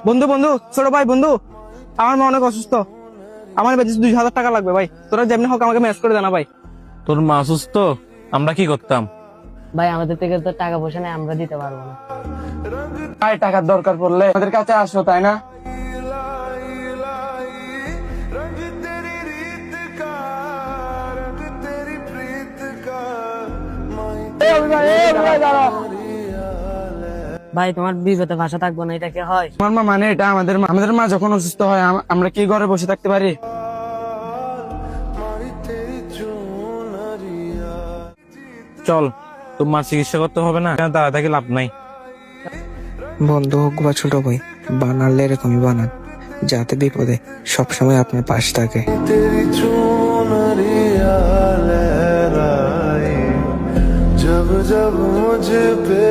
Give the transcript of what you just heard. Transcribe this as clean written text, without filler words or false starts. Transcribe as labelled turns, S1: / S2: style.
S1: বন্ধু বন্ধু, ছোট ভাই বন্ধু, আমার মা অনেক অসুস্থ। আমার বেঁচে 2,000 টাকা লাগবে ভাই। তোরা যেমনি হোক আমাকে ম্যাচ করে দেনা ভাই।
S2: তোর মা অসুস্থ, আমরা কি করতাম?
S3: ভাই আমাদের থেকে তো টাকা পয়সা নেই, আমরা দিতে পারবো না।
S1: ভাই টাকার দরকার পড়লে আমাদের কাছে আসো, তাই না?
S3: ভাই তোমার বিপদে ভাষা থাকবো না, এটা কি হয়?
S1: আমার মা মানে এটা আমাদের মা যখন অসুস্থ হয় আমরা কি ঘরে বসে থাকতে পারি?
S2: চল, তোর মার চিকিৎসা করতে হবে না, দাঁড়া থাকি লাভ নাই।
S4: বন্ধু হোক বা ছোট ভাই, বানালে এরকমই বানান যাতে বিপদে সবসময় আপনার পাশ থাকে।
S5: तेरी चुनरिया लहराए जब जब मुझ पे